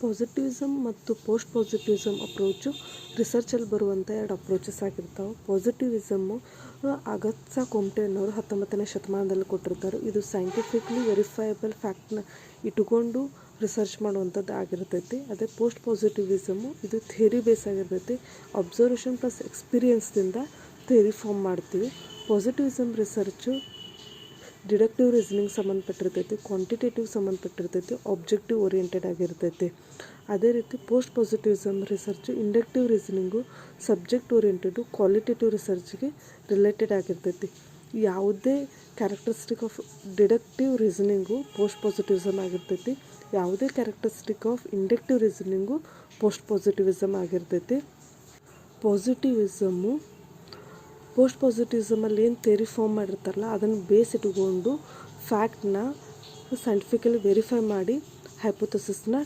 ಪಾಸಿಟಿವಿಸಮ್ ಮತ್ತು post ಪಾಸಿಟಿವಿಸಮ್ approach ರಿಸರ್ಚಲ್ಲಿ ಬರುವಂಥ ಎರಡು ಅಪ್ರೋಚಸ್ ಆಗಿರ್ತಾವೆ. ಪಾಸಿಟಿವಿಸಮ್ಮು ಅಗತ್ಸಾ ಕೊಮ್ಟೆ ಅನ್ನೋರು 19ನೇ ಶತಮಾನದಲ್ಲಿ ಕೊಟ್ಟಿರ್ತಾರೆ. ಇದು ಸೈಂಟಿಫಿಕ್ಲಿ ವೆರಿಫೈಯಬಲ್ ಫ್ಯಾಕ್ಟ್ನ ಇಟ್ಕೊಂಡು ರಿಸರ್ಚ್ ಮಾಡುವಂಥದ್ದು ಆಗಿರ್ತೈತಿ. ಅದೇ ಪೋಸ್ಟ್ ಪಾಸಿಟಿವಿಸಮ್ಮು ಇದು ಥಿಯರಿ ಬೇಸ್ ಆಗಿರ್ತೈತಿ. ಅಬ್ಸರ್ವೇಷನ್ ಪ್ಲಸ್ ಎಕ್ಸ್ಪೀರಿಯನ್ಸ್ದಿಂದ ಥಿಯರಿ ಫಾರ್ಮ್ ಮಾಡ್ತೀವಿ. ಪಾಸಿಟಿವಿಸಮ್ ರಿಸರ್ಚು ಡಿಡಕ್ಟಿವ್ ರೀಸನಿಂಗ್ ಸಂಬಂಧಪಟ್ಟಿರ್ತೈತಿ, ಕ್ವಾಂಟಿಟೇಟಿವ್ ಸಂಬಂಧಪಟ್ಟಿರ್ತೈತಿ, ಆಬ್ಜೆಕ್ಟಿವ್ ಓರಿಯೆಂಟೆಡ್ ಆಗಿರ್ತೈತಿ. ಅದೇ ರೀತಿ post positivism research inductive reasoning, subject oriented, qualitative ರಿಸರ್ಚ್ಗೆ ರಿಲೇಟೆಡ್ ಆಗಿರ್ತೈತಿ. ಯಾವುದೇ characteristic of deductive reasoning post positivism ಆಗಿರ್ತೈತಿ. ಯಾವುದೇ characteristic of inductive reasoning post positivism ಆಗಿರ್ತೈತಿ. ಪೋಸ್ಟ್ ಪಾಸಿಟಿವಿಸಮಲ್ಲಿ ಏನು ಥಿಯರಿ ಫಾರ್ಮ್ ಮಾಡಿರ್ತಾರಲ್ಲ ಅದನ್ನು ಬೇಸ್ ಇಟ್ಕೊಂಡು ಫ್ಯಾಕ್ಟ್ನ ಸೈಂಟಿಫಿಕಲಿ ವೆರಿಫೈ ಮಾಡಿ ಹೈಪೋಥೆಸಿಸ್ನ